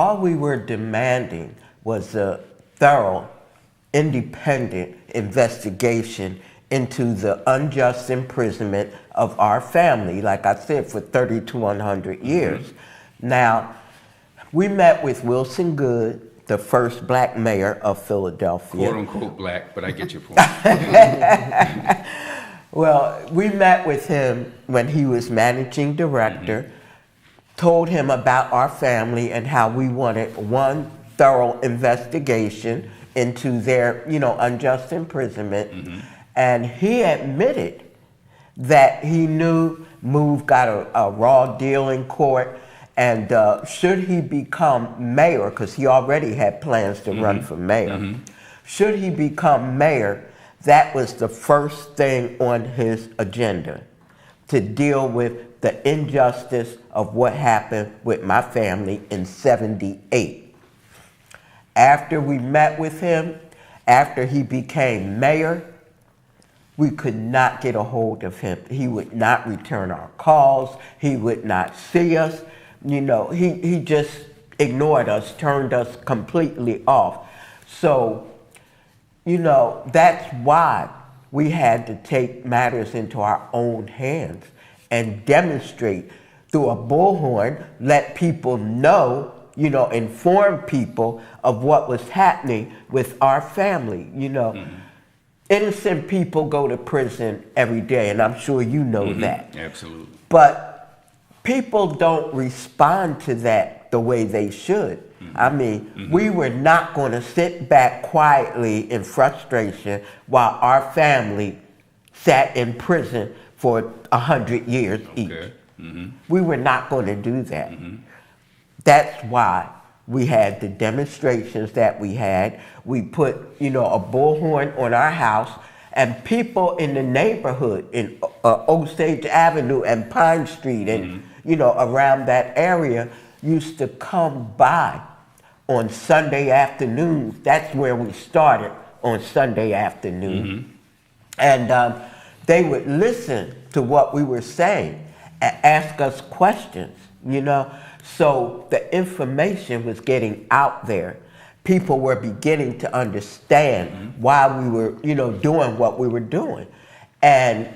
All we were demanding was a thorough, independent investigation into the unjust imprisonment of our family, like I said, for 30 to 100 years. Now, we met with Wilson Goode, the first black mayor of Philadelphia. Quote unquote black, but I get your point. Well, we met with him when he was managing director, told him about our family and how we wanted one thorough investigation into their, unjust imprisonment. And he admitted that he knew Move got a raw deal in court, and should he become mayor, because he already had plans to run for mayor, should he become mayor, that was the first thing on his agenda, to deal with the injustice of what happened with my family in '78. After we met with him, after he became mayor, we could not get a hold of him. He would not return our calls. He would not see us. He just ignored us, turned us completely off. So, that's why we had to take matters into our own hands and demonstrate through a bullhorn, let people know, inform people of what was happening with our family. Innocent people go to prison every day, and I'm sure you know that. Absolutely. But people don't respond to that the way they should. I mean, we were not going to sit back quietly in frustration while our family sat in prison for 100 years each. We were not going to do that. That's why we had the demonstrations that we had. We put, a bullhorn on our house, and people in the neighborhood, in Osage Avenue and Pine Street and, around that area, used to come by on Sunday afternoons. That's where we started, on Sunday afternoon. And they would listen to what we were saying and ask us questions, So the information was getting out there. People were beginning to understand why we were, doing what we were doing. And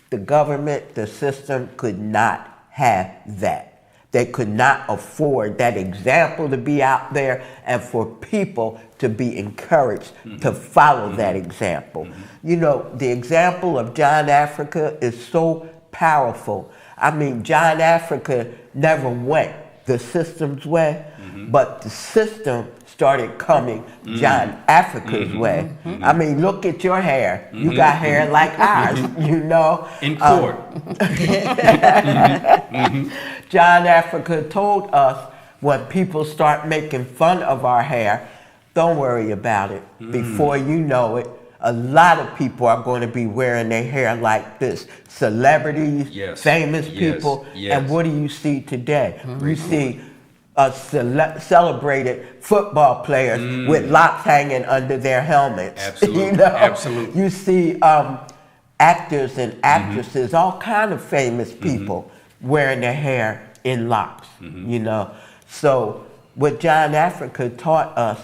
the government, the system could not have that. They could not afford that example to be out there and for people to be encouraged to follow that example. The example of John Africa is so powerful. I mean, John Africa never went the system's way, but the system started coming John Africa's way. I mean, look at your hair. You got hair like ours, In court. John Africa told us, when people start making fun of our hair, don't worry about it. Before you know it, a lot of people are going to be wearing their hair like this. Celebrities, famous people, and what do you see today? You see celebrated football players with locks hanging under their helmets. Absolutely. Absolutely. You see actors and actresses, all kind of famous people wearing their hair in locks. So what John Africa taught us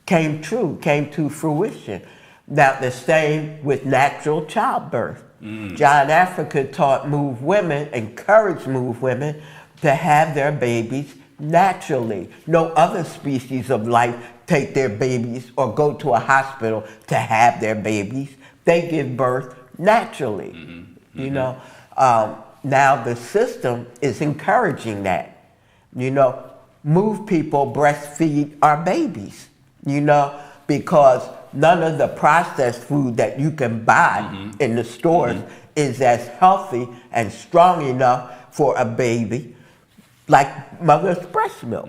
came to fruition. Now, the same with natural childbirth. John Africa taught Move women, encouraged Move women to have their babies naturally. No other species of life take their babies or go to a hospital to have their babies. They give birth naturally. Now the system is encouraging that. Move people breastfeed our babies, because none of the processed food that you can buy in the stores is as healthy and strong enough for a baby like mother's breast milk.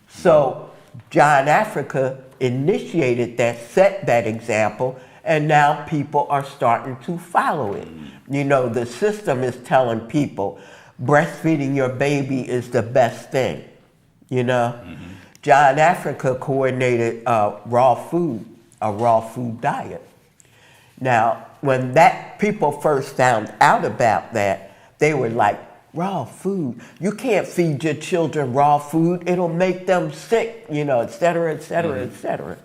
So John Africa initiated that, set that example, and now people are starting to follow it. The system is telling people breastfeeding your baby is the best thing. John Africa coordinated a raw food diet. Now, when that people first found out about that, they were like, Raw food. You can't feed your children raw food. It'll make them sick, et cetera, et cetera, et cetera.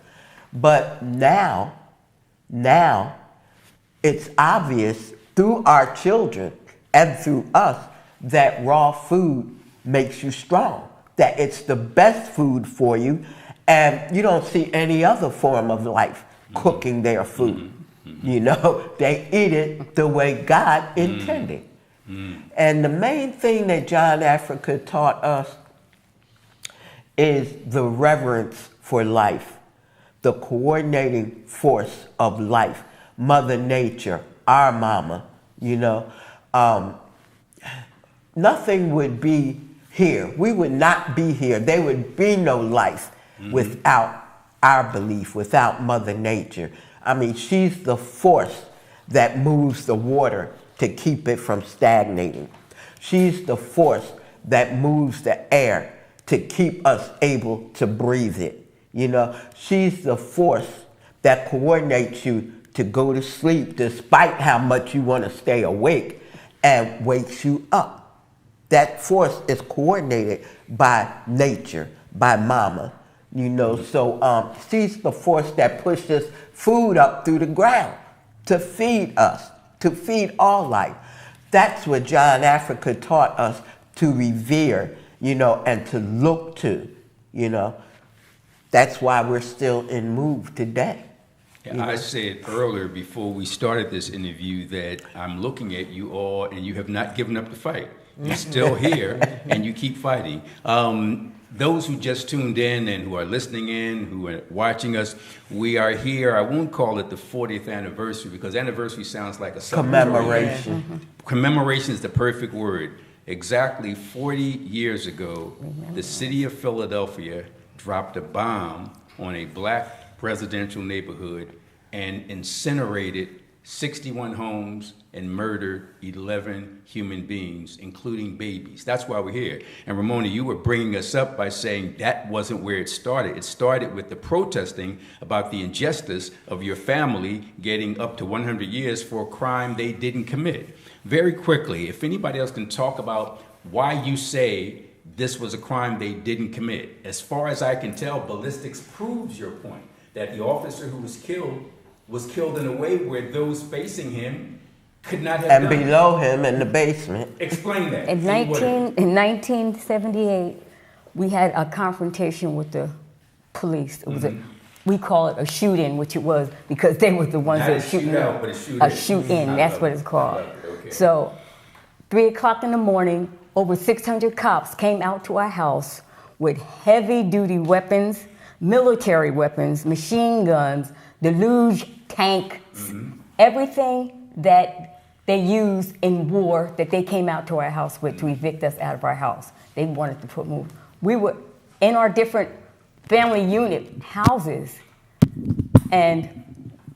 But now, it's obvious through our children and through us that raw food makes you strong, that it's the best food for you, and you don't see any other form of life cooking their food. They eat it the way God intended. And the main thing that John Africa taught us is the reverence for life, the coordinating force of life, Mother Nature, our mama, nothing would be here. We would not be here. There would be no life without our belief, without Mother Nature. I mean, she's the force that moves the water to keep it from stagnating. She's the force that moves the air to keep us able to breathe it. She's the force that coordinates you to go to sleep despite how much you want to stay awake, and wakes you up. That force is coordinated by nature, by mama. So she's the force that pushes food up through the ground to feed us, to feed all life. That's what John Africa taught us to revere, and to look to, That's why we're still in move today. I said earlier before we started this interview that I'm looking at you all and you have not given up the fight. You're still here and you keep fighting. Those who just tuned in and who are listening in, who are watching us, we are here. I won't call it the 40th anniversary because anniversary sounds like a commemoration. Commemoration is the perfect word. Exactly 40 years ago, the city of Philadelphia dropped a bomb on a black residential neighborhood and incinerated 61 homes and murdered 11 human beings, including babies. That's why we're here. And Ramona, you were bringing us up by saying that wasn't where it started. It started with the protesting about the injustice of your family getting up to 100 years for a crime they didn't commit. Very quickly, if anybody else can talk about why you say this was a crime they didn't commit. As far as I can tell, ballistics proves your point, that the officer who was killed in a way where those facing him could not have and done below him in the basement. Explain that. In 1978, we had a confrontation with the police. It was we call it a shoot-in, which it was because they were the ones Not that were a shooting. shootout, but a shoot-in. A shoot-in, that's what it's called. Okay. So, 3 o'clock in the morning, over 600 cops came out to our house with heavy-duty weapons, military weapons, machine guns, deluge tanks, everything that they used in war that they came out to our house with to evict us out of our house. They wanted to move. We were in our different family unit houses, and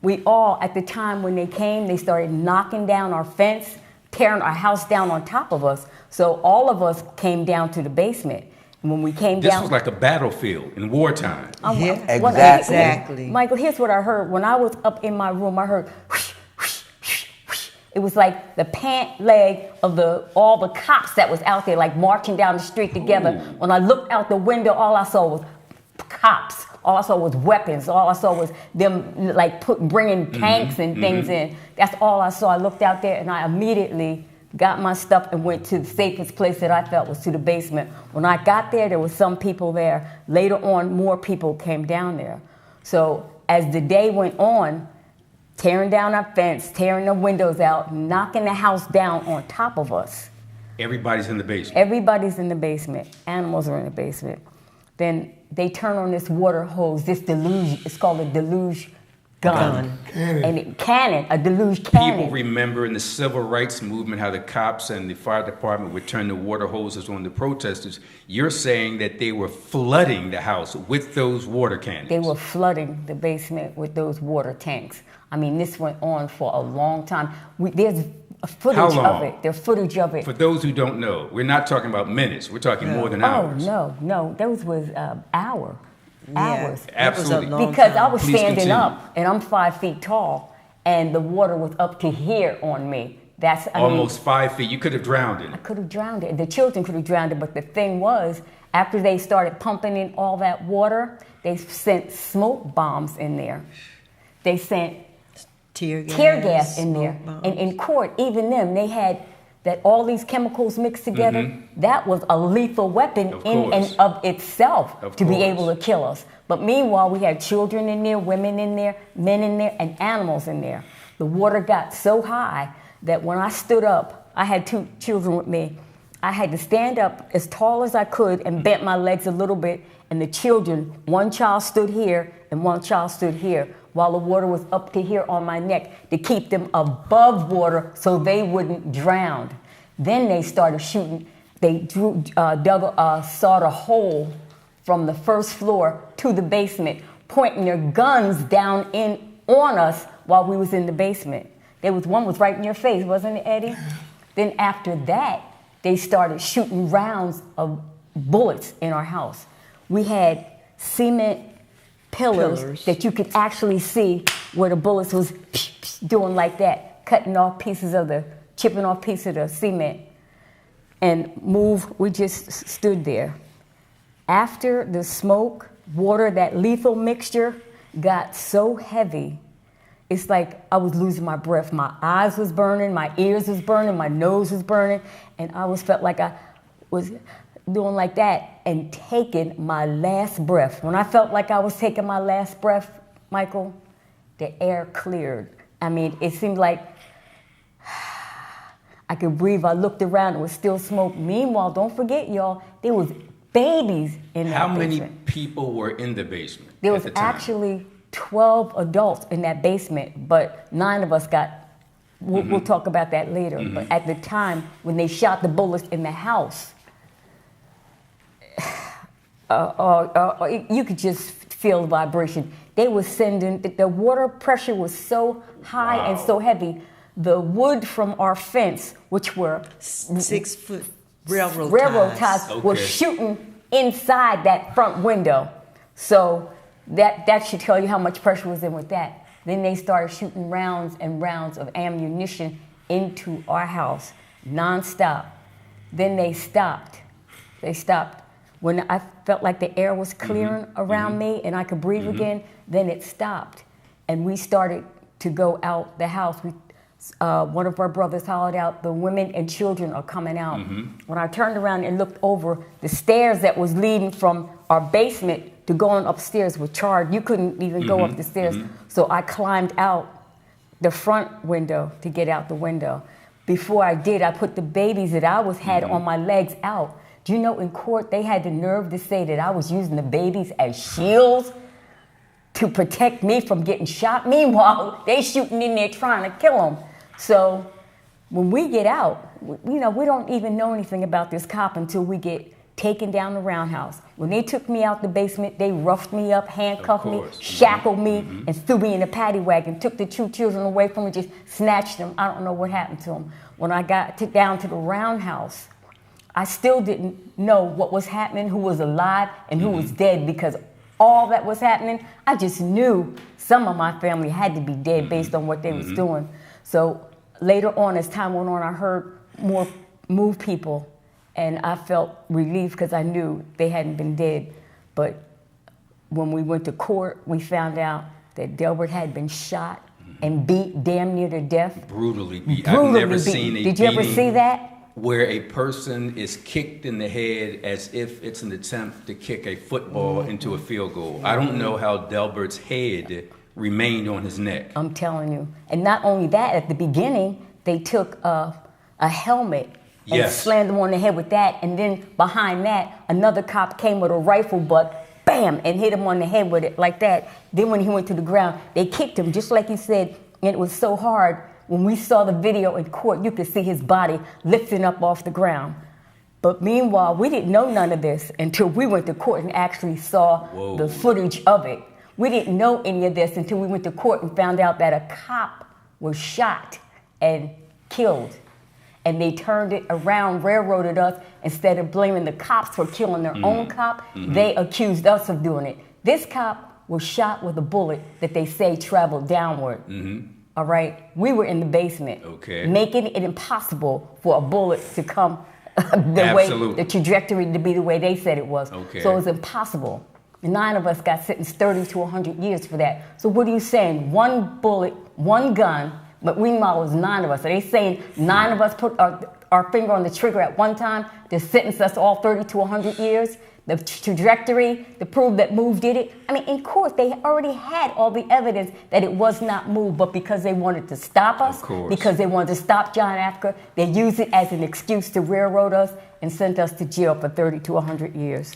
we all, at the time when they came, they started knocking down our fence, tearing our house down on top of us. So all of us came down to the basement. And when we came down... This was like a battlefield in wartime. Exactly. Michael, here's what I heard. When I was up in my room, I heard... Whoosh, whoosh, whoosh, whoosh. It was like the pant leg of all the cops that was out there, like marching down the street together. Ooh. When I looked out the window, all I saw was cops. All I saw was weapons. All I saw was them like bringing tanks and things in. That's all I saw. I looked out there and I immediately got my stuff and went to the safest place that I felt was to the basement. When I got there was some people there. Later on, more people came down there. So as the day went on, tearing down our fence, tearing the windows out, knocking the house down on top of us. Everybody's in the basement. Everybody's in the basement. Animals are in the basement. Then they turn on this water hose, this deluge, it's called a deluge gun. Cannon, a deluge cannon. People remember in the civil rights movement how the cops and the fire department would turn the water hoses on the protesters. You're saying that they were flooding the house with those water cannons. They were flooding the basement with those water tanks. I mean, this went on for a long time. There's footage of it. There's footage of it. For those who don't know, we're not talking about minutes. We're talking more than hours. Oh, no. Those was hours. Hours. Absolutely. Because I was Please standing continue. up, and I'm 5 feet tall, and the water was up to here on me. That's Almost 5 feet. You could have drowned in I it. could have drowned it. The children could have drowned it, but the thing was, after they started pumping in all that water, they sent smoke bombs in there. They sent tear gas in there. Bombs. And in court, even them, they had that all these chemicals mixed together. That was a lethal weapon in and of itself to be able to kill us. But meanwhile, we had children in there, women in there, men in there, and animals in there. The water got so high that when I stood up, I had 2 children with me. I had to stand up as tall as I could and bent my legs a little bit. And the children, one child stood here and one child stood here, while the water was up to here on my neck to keep them above water so they wouldn't drown. Then they started shooting. They sawed a hole from the first floor to the basement, pointing their guns down on us while we was in the basement. One was right in your face, wasn't it, Eddie? Then after that, they started shooting rounds of bullets in our house. We had cement pillars that you could actually see where the bullets was doing like that, chipping off pieces of the cement. And we just stood there. After the smoke, water, that lethal mixture got so heavy, it's like I was losing my breath. My eyes was burning, my ears was burning, my nose was burning, and I felt like I was doing like that and taking my last breath. When I felt like I was taking my last breath, Michael, the air cleared. I mean, it seemed like I could breathe. I looked around, it was still smoke. Meanwhile, don't forget, y'all, there was babies in that How basement. many people were in the basement? There at was the time? actually 12 adults in that basement, but 9 of us we'll talk about that later. But at the time, when they shot the bullets in the house, you could just feel the vibration. They were the water pressure was so high and so heavy. The wood from our fence, which were 6 foot railroad ties, was shooting inside that front window. So that should tell you how much pressure was in with that. Then they started shooting rounds and rounds of ammunition into our house, nonstop. Then they stopped. When I felt like the air was clearing around me and I could breathe again, then it stopped. And we started to go out the house. One of our brothers hollered out, "The women and children are coming out." When I turned around and looked over, the stairs that was leading from our basement to going upstairs were charred. You couldn't even go up the stairs. So I climbed out the front window to get out the window. Before I did, I put the babies that I had on my legs out. Do you know in court they had the nerve to say that I was using the babies as shields to protect me from getting shot? Meanwhile, they shooting in there trying to kill them. So when we get out, we don't even know anything about this cop until we get taken down the roundhouse. When they took me out the basement, they roughed me up, handcuffed me, shackled me, and threw me in a paddy wagon, took the 2 children away from me, just snatched them. I don't know what happened to them. When I got down to the roundhouse, I still didn't know what was happening, who was alive and who was dead, because all that was happening, I just knew some of my family had to be dead based on what they was doing. So later on, as time went on, I heard more move people, and I felt relief because I knew they hadn't been dead. But when we went to court, we found out that Delbert had been shot and beat damn near to death. Brutally beat. I've never seen a Did you ever see that? Where a person is kicked in the head as if it's an attempt to kick a football into a field goal. I don't know how Delbert's head remained on his neck. I'm telling you. And not only that, at the beginning, they took a helmet and slammed him on the head with that. And then behind that, another cop came with a rifle butt, bam, and hit him on the head with it like that. Then when he went to the ground, they kicked him, just like you said, and it was so hard. When we saw the video in court, you could see his body lifting up off the ground. But meanwhile, we didn't know none of this until we went to court and actually saw the footage of it. We didn't know any of this until we went to court and found out that a cop was shot and killed. And they turned it around, railroaded us. Instead of blaming the cops for killing their own cop, they accused us of doing it. This cop was shot with a bullet that they say traveled downward. all right, we were in the basement, Okay. making it impossible for a bullet to come the Absolutely. way, the trajectory to be the way they said it was. Okay. So it was impossible. 9 of us got sentenced 30 to 100 years for that. So what are you saying? One bullet, one gun, but meanwhile it was 9 of us. Are they saying 9 of us put our finger on the trigger at one time to sentence us all 30 to 100 years? The trajectory to prove that Move did it. I mean, in court, they already had all the evidence that it was not Move, but because they wanted to stop us, Of course. because they wanted to stop John Africa, they used it as an excuse to railroad us and sent us to jail for 30 to 100 years.